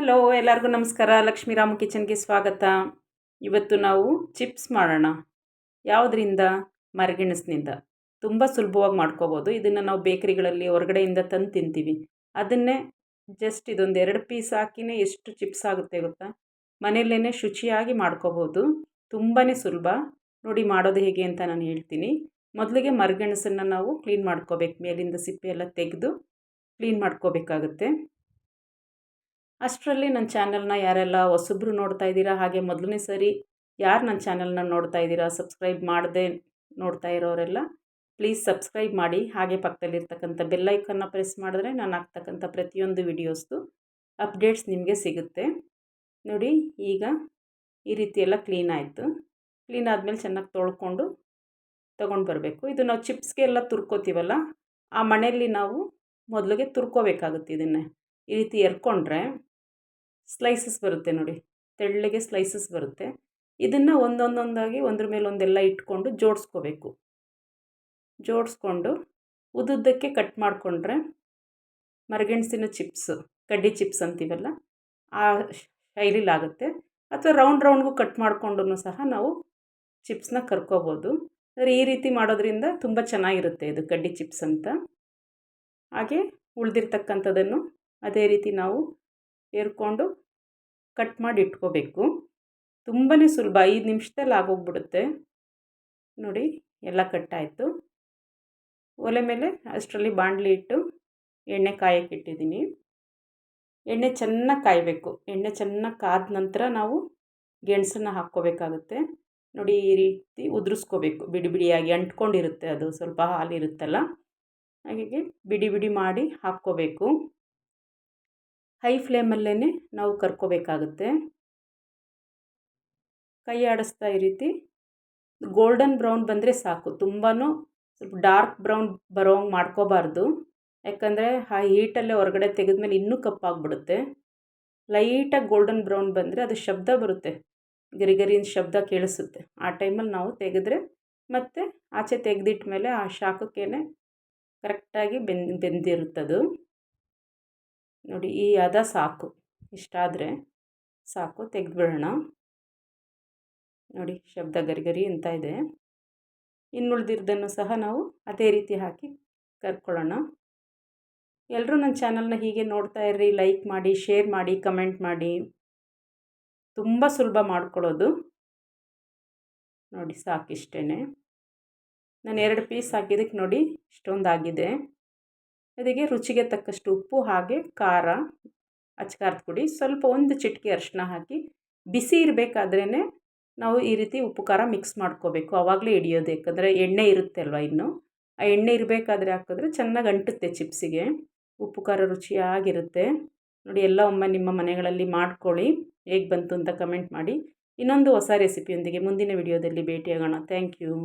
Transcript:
Hello, ಎಲ್ಲರಿಗೂ ನಮಸ್ಕಾರ. ಲಕ್ಷ್ಮೀರಾಮ್ ಕಿಚನ್ಗೆ ಸ್ವಾಗತ. ಇವತ್ತು ನಾವು ಚಿಪ್ಸ್ ಮಾಡೋಣ. ಯಾವುದರಿಂದ? ಮರಗೆಣಸಿನಿಂದ. ತುಂಬ ಸುಲಭವಾಗಿ ಮಾಡ್ಕೋಬೋದು. ಇದನ್ನು ನಾವು ಬೇಕರಿಗಳಲ್ಲಿ ಹೊರಗಡೆಯಿಂದ ತಂದು ತಿಂತೀವಿ. ಅದನ್ನೇ ಜಸ್ಟ್ ಇದೊಂದು 2 ಪೀಸ್ ಹಾಕಿನೇ ಎಷ್ಟು ಚಿಪ್ಸ್ ಆಗುತ್ತೆ ಗೊತ್ತಾ? ಮನೆಯಲ್ಲೇ ಶುಚಿಯಾಗಿ ಮಾಡ್ಕೋಬೋದು. ತುಂಬಾ ಸುಲಭ. ನೋಡಿ ಮಾಡೋದು ಹೇಗೆ ಅಂತ ನಾನು ಹೇಳ್ತೀನಿ. ಮೊದಲಿಗೆ ಮರಗೆಣಸನ್ನು ನಾವು ಕ್ಲೀನ್ ಮಾಡ್ಕೋಬೇಕು. ಮೇಲಿಂದ ಸಿಪ್ಪೆ ಎಲ್ಲ ತೆಗೆದು ಕ್ಲೀನ್ ಮಾಡ್ಕೋಬೇಕಾಗುತ್ತೆ. ಅಷ್ಟರಲ್ಲಿ ನನ್ನ ಚಾನಲ್ನ ಯಾರೆಲ್ಲ ಹೊಸಬ್ರು ನೋಡ್ತಾ ಇದ್ದೀರಾ, ಹಾಗೆ ಮೊದಲನೇ ಸರಿ ಯಾರು ನನ್ನ ಚಾನಲ್ನ ನೋಡ್ತಾ ಇದ್ದೀರಾ, ಸಬ್ಸ್ಕ್ರೈಬ್ ಮಾಡದೆ ನೋಡ್ತಾ ಇರೋರೆಲ್ಲ ಪ್ಲೀಸ್ ಸಬ್ಸ್ಕ್ರೈಬ್ ಮಾಡಿ. ಹಾಗೆ ಪಕ್ಕದಲ್ಲಿರ್ತಕ್ಕಂಥ ಬೆಲ್ಲೈಕನ್ನ ಪ್ರೆಸ್ ಮಾಡಿದ್ರೆ ನಾನು ಹಾಕ್ತಕ್ಕಂಥ ಪ್ರತಿಯೊಂದು ವಿಡಿಯೋಸ್ದು ಅಪ್ಡೇಟ್ಸ್ ನಿಮಗೆ ಸಿಗುತ್ತೆ. ನೋಡಿ, ಈಗ ಈ ರೀತಿ ಎಲ್ಲ ಕ್ಲೀನ್ ಆಯಿತು. ಕ್ಲೀನ್ ಆದಮೇಲೆ ಚೆನ್ನಾಗಿ ತೊಳ್ಕೊಂಡು ತೊಗೊಂಡು ಬರಬೇಕು. ಇದು ನಾವು ಚಿಪ್ಸ್ಗೆ ಎಲ್ಲ ತುರ್ಕೋತೀವಲ್ಲ, ಆ ಮಣೆಯಲ್ಲಿ ನಾವು ಮೊದಲಿಗೆ ತುರ್ಕೋಬೇಕಾಗುತ್ತೆ. ಇದನ್ನೇ ಈ ರೀತಿ ಎರ್ಕೊಂಡ್ರೆ ಸ್ಲೈಸಸ್ ಬರುತ್ತೆ ನೋಡಿ, ತೆಳ್ಳಗೆ ಸ್ಲೈಸಸ್ ಬರುತ್ತೆ. ಇದನ್ನು ಒಂದೊಂದಾಗಿ ಒಂದ್ರ ಮೇಲೆ ಒಂದೆಲ್ಲ ಇಟ್ಕೊಂಡು ಜೋಡಿಸ್ಕೋಬೇಕು. ಜೋಡಿಸ್ಕೊಂಡು ಉದ್ದುದ್ದಕ್ಕೆ ಕಟ್ ಮಾಡಿಕೊಂಡ್ರೆ ಮರಗೆಣಸಿನ ಚಿಪ್ಸು, ಕಡ್ಡಿ ಚಿಪ್ಸ್ ಅಂತೀವಲ್ಲ, ಆ ಶೈಲಿಲಾಗುತ್ತೆ. ಅಥವಾ ರೌಂಡ್ಗೂ ಕಟ್ ಮಾಡಿಕೊಂಡು ಸಹ ನಾವು ಚಿಪ್ಸ್ನ ಕರ್ಕೋಬೋದು. ಆದರೆ ಈ ರೀತಿ ಮಾಡೋದ್ರಿಂದ ತುಂಬ ಚೆನ್ನಾಗಿರುತ್ತೆ ಇದು ಕಡ್ಡಿ ಚಿಪ್ಸ್ ಅಂತ. ಹಾಗೆ ಉಳಿದಿರ್ತಕ್ಕಂಥದ್ದನ್ನು ಅದೇ ರೀತಿ ನಾವು ಏರ್ಕೊಂಡು ಕಟ್ ಮಾಡಿ ಇಟ್ಕೋಬೇಕು. ತುಂಬಾ ಸುಲಭ, 5 ನಿಮಿಷದಲ್ಲಿ ಆಗೋಗ್ಬಿಡುತ್ತೆ. ನೋಡಿ, ಎಲ್ಲ ಕಟ್ಟಾಯಿತು. ಒಲೆ ಮೇಲೆ ಅಷ್ಟರಲ್ಲಿ ಬಾಣಲಿ ಇಟ್ಟು ಎಣ್ಣೆ ಕಾಯಕ್ಕೆ ಇಟ್ಟಿದ್ದೀನಿ. ಎಣ್ಣೆ ಚೆನ್ನಾಗಿ ಕಾಯಬೇಕು. ಎಣ್ಣೆ ಚೆನ್ನಾಗಿ ಕಾದ ನಂತರ ನಾವು ಗೆಣಸನ್ನು ಹಾಕ್ಕೋಬೇಕಾಗುತ್ತೆ. ನೋಡಿ, ಈ ರೀತಿ ಉದುರಿಸ್ಕೋಬೇಕು. ಬಿಡಿ ಬಿಡಿಯಾಗಿ ಅಂಟ್ಕೊಂಡಿರುತ್ತೆ, ಅದು ಸ್ವಲ್ಪ ಹಾಲಿರುತ್ತಲ್ಲ, ಹಾಗಾಗಿ ಬಿಡಿ ಬಿಡಿ ಮಾಡಿ ಹಾಕ್ಕೋಬೇಕು. ಹೈ ಫ್ಲೇಮಲ್ಲೇ ನಾವು ಕರ್ಕೋಬೇಕಾಗುತ್ತೆ. ಕೈ ಆಡಿಸ್ತಾ ಈ ರೀತಿ ಗೋಲ್ಡನ್ ಬ್ರೌನ್ ಬಂದರೆ ಸಾಕು. ತುಂಬಾ ಸ್ವಲ್ಪ ಡಾರ್ಕ್ ಬ್ರೌನ್ ಬರೋಂಗೆ ಮಾಡ್ಕೋಬಾರ್ದು, ಯಾಕಂದರೆ ಆ ಹೀಟಲ್ಲೇ ಹೊರಗಡೆ ತೆಗೆದ್ಮೇಲೆ ಇನ್ನೂ ಕಪ್ಪಾಗ್ಬಿಡುತ್ತೆ. ಲೈಟಾಗಿ ಗೋಲ್ಡನ್ ಬ್ರೌನ್ ಬಂದರೆ ಅದು ಶಬ್ದ ಬರುತ್ತೆ, ಗರಿ ಗರಿನ ಶಬ್ದ ಕೇಳಿಸುತ್ತೆ. ಆ ಟೈಮಲ್ಲಿ ನಾವು ತೆಗೆದ್ರೆ ಮತ್ತು ಆಚೆ ತೆಗೆದಿಟ್ಟ ಮೇಲೆ ಆ ಶಾಖಕ್ಕೇ ಕರೆಕ್ಟಾಗಿ ಬೆಂದಿರುತ್ತದು. ನೋಡಿ, ಈ ಹದ ಸಾಕು. ಇಷ್ಟಾದರೆ ಸಾಕು, ತೆಗೆದುಬಿಡೋಣ. ನೋಡಿ, ಶಬ್ದ ಗರಿ ಗರಿ ಅಂತ ಇದೆ. ಇನ್ನುಳಿದಿರೋದನ್ನು ಸಹ ನಾವು ಅದೇ ರೀತಿ ಹಾಕಿ ಕರ್ಕೊಳ್ಳೋಣ. ಎಲ್ಲರೂ ನನ್ನ ಚಾನಲ್ನ ಹೀಗೆ ನೋಡ್ತಾ ಇರ್ರಿ. ಲೈಕ್ ಮಾಡಿ, ಶೇರ್ ಮಾಡಿ, ಕಮೆಂಟ್ ಮಾಡಿ. ತುಂಬ ಸುಲಭ ಮಾಡ್ಕೊಳ್ಳೋದು. ನೋಡಿ, ಸಾಕಿಷ್ಟೇ. ನಾನು 2 ಪೀಸ್ ಹಾಕಿದ್ದಕ್ಕೆ ನೋಡಿ ಇಷ್ಟೊಂದಾಗಿದೆ. ಅದಕ್ಕೆ ರುಚಿಗೆ ತಕ್ಕಷ್ಟು ಉಪ್ಪು, ಹಾಗೆ ಖಾರ, ಅಚ್ಕಾರದ ಪುಡಿ, ಸ್ವಲ್ಪ 1 ಚಿಟಿಕೆ ಅರಿಶಿನ ಹಾಕಿ ಬಿಸಿ ಇರಬೇಕಾದ್ರೇ ನಾವು ಈ ರೀತಿ ಉಪ್ಪು ಖಾರ ಮಿಕ್ಸ್ ಮಾಡ್ಕೋಬೇಕು. ಆವಾಗಲೇ ಹಿಡಿಯೋದು, ಯಾಕಂದರೆ ಎಣ್ಣೆ ಇರುತ್ತೆ ಅಲ್ವ, ಇನ್ನು ಆ ಎಣ್ಣೆ ಇರಬೇಕಾದ್ರೆ ಹಾಕಿದ್ರೆ ಚೆನ್ನಾಗಿ ಅಂಟುತ್ತೆ ಚಿಪ್ಸಿಗೆ. ಉಪ್ಪು ಖಾರ ರುಚಿಯಾಗಿರುತ್ತೆ. ನೋಡಿ, ಎಲ್ಲ ಒಮ್ಮೆ ನಿಮ್ಮ ಮನೆಗಳಲ್ಲಿ ಮಾಡ್ಕೊಳ್ಳಿ. ಹೇಗೆ ಬಂತು ಅಂತ ಕಮೆಂಟ್ ಮಾಡಿ. ಇನ್ನೊಂದು ಹೊಸ ರೆಸಿಪಿಯೊಂದಿಗೆ ಮುಂದಿನ ವಿಡಿಯೋದಲ್ಲಿ ಭೇಟಿಯಾಗೋಣ. Thank you.